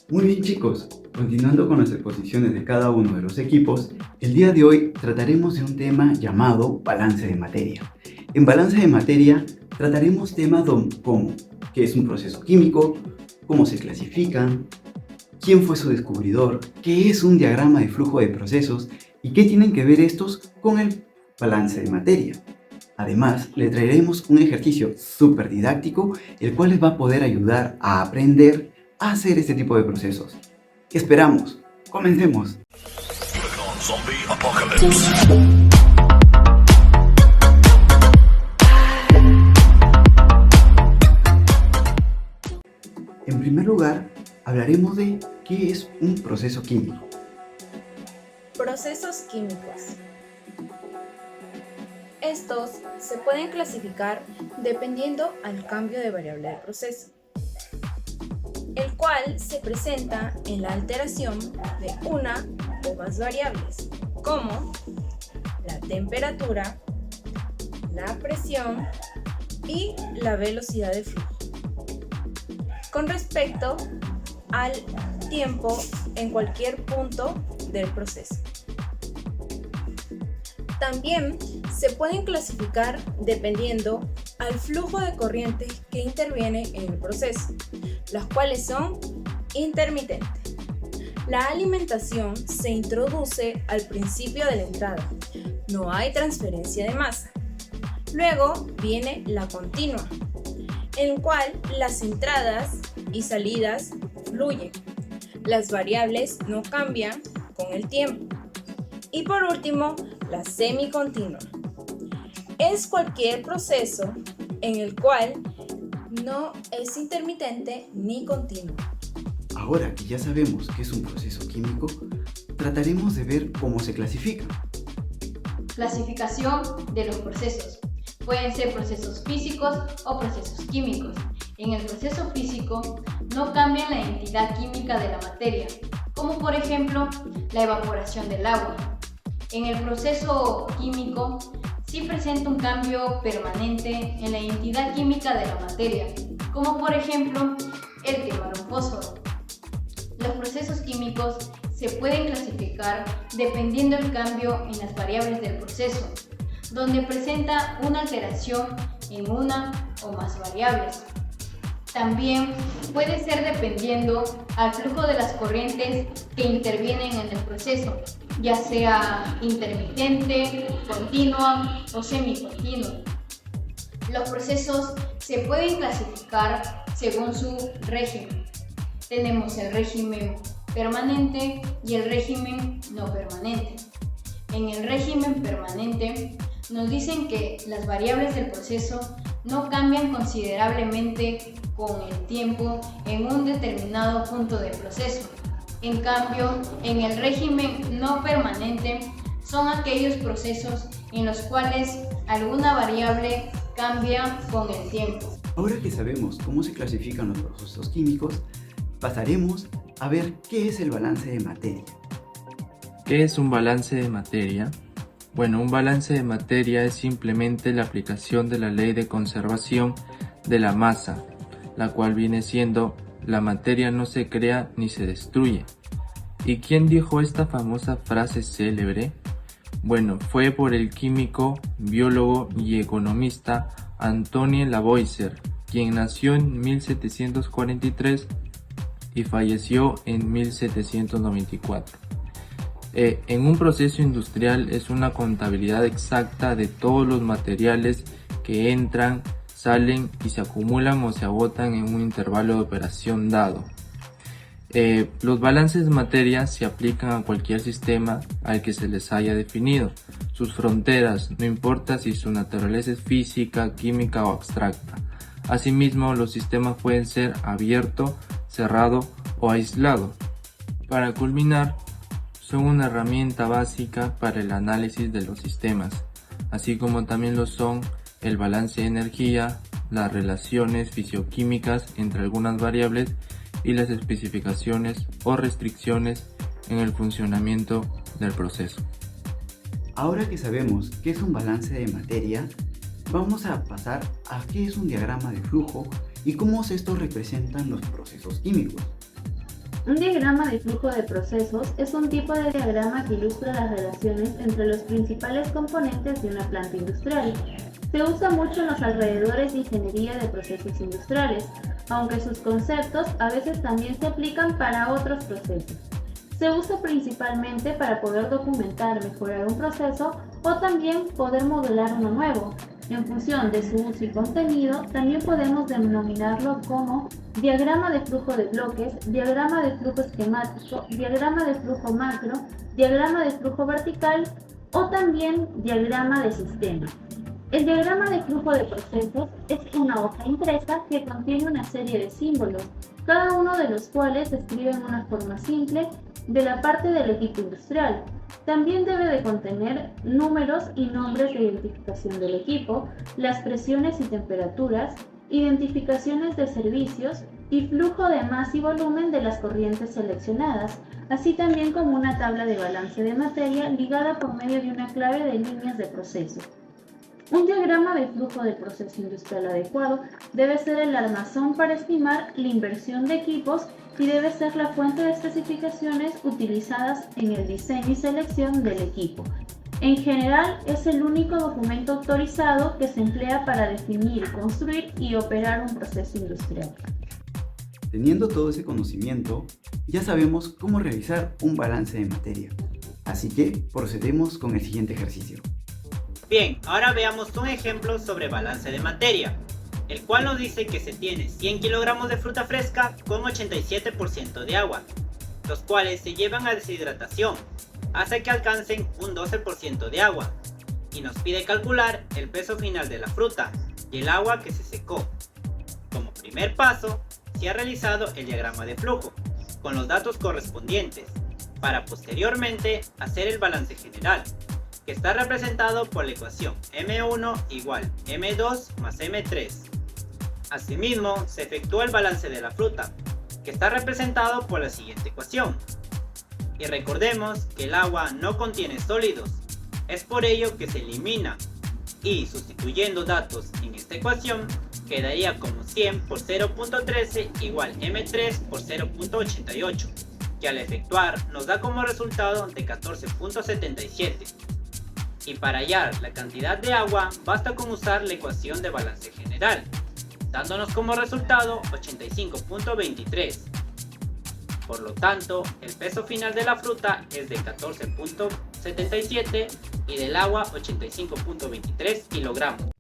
Muy bien chicos, continuando con las exposiciones de cada uno de los equipos, el día de hoy trataremos de un tema llamado balance de materia. En balance de materia trataremos temas como qué es un proceso químico, cómo se clasifican, quién fue su descubridor, qué es un diagrama de flujo de procesos y qué tienen que ver estos con el balance de materia. Además, le traeremos un ejercicio súper didáctico, el cual les va a poder ayudar a aprender a hacer este tipo de procesos. ¿Qué esperamos? ¡Comencemos! En primer lugar, hablaremos de qué es un proceso químico. Procesos químicos. Estos se pueden clasificar dependiendo al cambio de variable del proceso, el cual se presenta en la alteración de una o más variables, como la temperatura, la presión y la velocidad de flujo, con respecto al tiempo en cualquier punto del proceso. También se pueden clasificar dependiendo al flujo de corriente que interviene en el proceso, las cuales son intermitentes. La alimentación se introduce al principio de la entrada, no hay transferencia de masa. Luego viene la continua, en la cual las entradas y salidas fluyen. Las variables no cambian con el tiempo. Y por último, la semicontinua. Es cualquier proceso en el cual no es intermitente ni continuo. Ahora que ya sabemos qué es un proceso químico, trataremos de ver cómo se clasifica. Clasificación de los procesos. Pueden ser procesos físicos o procesos químicos. En el proceso físico no cambia la entidad química de la materia, como por ejemplo la evaporación del agua. En el proceso químico sí presenta un cambio permanente en la entidad química de la materia, como por ejemplo el quemar un fósforo. Los procesos químicos se pueden clasificar dependiendo del cambio en las variables del proceso, donde presenta una alteración en una o más variables. También puede ser dependiendo al flujo de las corrientes que intervienen en el proceso, ya sea intermitente, continua o semicontinua. Los procesos se pueden clasificar según su régimen. Tenemos el régimen permanente y el régimen no permanente. En el régimen permanente nos dicen que las variables del proceso no cambian considerablemente con el tiempo en un determinado punto del proceso. En cambio, en el régimen no permanente son aquellos procesos en los cuales alguna variable cambia con el tiempo. Ahora que sabemos cómo se clasifican los procesos químicos, pasaremos a ver qué es el balance de materia. ¿Qué es un balance de materia? Bueno, un balance de materia es simplemente la aplicación de la ley de conservación de la masa, la cual viene siendo: la materia no se crea ni se destruye. ¿Y quién dijo esta famosa frase célebre? Bueno, fue por el químico, biólogo y economista Antoine Lavoisier, quien nació en 1743 y falleció en 1794. En un proceso industrial es una contabilidad exacta de todos los materiales que entran, salen y se acumulan o se agotan en un intervalo de operación dado. Los balances de materia se aplican a cualquier sistema al que se les haya definido sus fronteras, no importa si su naturaleza es física, química o abstracta. Asimismo, los sistemas pueden ser abierto, cerrado o aislado. Para culminar, son una herramienta básica para el análisis de los sistemas, así como también lo son el balance de energía, las relaciones fisioquímicas entre algunas variables y las especificaciones o restricciones en el funcionamiento del proceso. Ahora que sabemos qué es un balance de materia, vamos a pasar a qué es un diagrama de flujo y cómo estos representan los procesos químicos. Un diagrama de flujo de procesos es un tipo de diagrama que ilustra las relaciones entre los principales componentes de una planta industrial. Se usa mucho en los alrededores de ingeniería de procesos industriales, aunque sus conceptos a veces también se aplican para otros procesos. Se usa principalmente para poder documentar, mejorar un proceso o también poder modelar uno nuevo. En función de su uso y contenido, también podemos denominarlo como diagrama de flujo de bloques, diagrama de flujo esquemático, diagrama de flujo macro, diagrama de flujo vertical o también diagrama de sistema. El diagrama de flujo de procesos es una hoja impresa que contiene una serie de símbolos, cada uno de los cuales describen una forma simple de la parte del equipo industrial. También debe de contener números y nombres de identificación del equipo, las presiones y temperaturas, identificaciones de servicios y flujo de masa y volumen de las corrientes seleccionadas, así también como una tabla de balance de materia ligada por medio de una clave de líneas de proceso. Un diagrama de flujo de proceso industrial adecuado debe ser el armazón para estimar la inversión de equipos y debe ser la fuente de especificaciones utilizadas en el diseño y selección del equipo. En general, es el único documento autorizado que se emplea para definir, construir y operar un proceso industrial. Teniendo todo ese conocimiento, ya sabemos cómo realizar un balance de materia. Así que procedemos con el siguiente ejercicio. Bien, ahora veamos un ejemplo sobre balance de materia, el cual nos dice que se tiene 100 kilogramos de fruta fresca con 87% de agua, los cuales se llevan a deshidratación hasta que alcancen un 12% de agua, y nos pide calcular el peso final de la fruta y el agua que se secó. Como primer paso, se ha realizado el diagrama de flujo, con los datos correspondientes, para posteriormente hacer el balance general, que está representado por la ecuación M1 igual M2 más M3. Asimismo, se efectúa el balance de la fruta, que está representado por la siguiente ecuación. Y recordemos que el agua no contiene sólidos, es por ello que se elimina, y sustituyendo datos en esta ecuación, quedaría como 100 por 0.13 igual M3 por 0.88, que al efectuar nos da como resultado de 14.77. Y para hallar la cantidad de agua basta con usar la ecuación de balance general, dándonos como resultado 85.23. Por lo tanto, el peso final de la fruta es de 14.77 y del agua 85.23 kilogramos.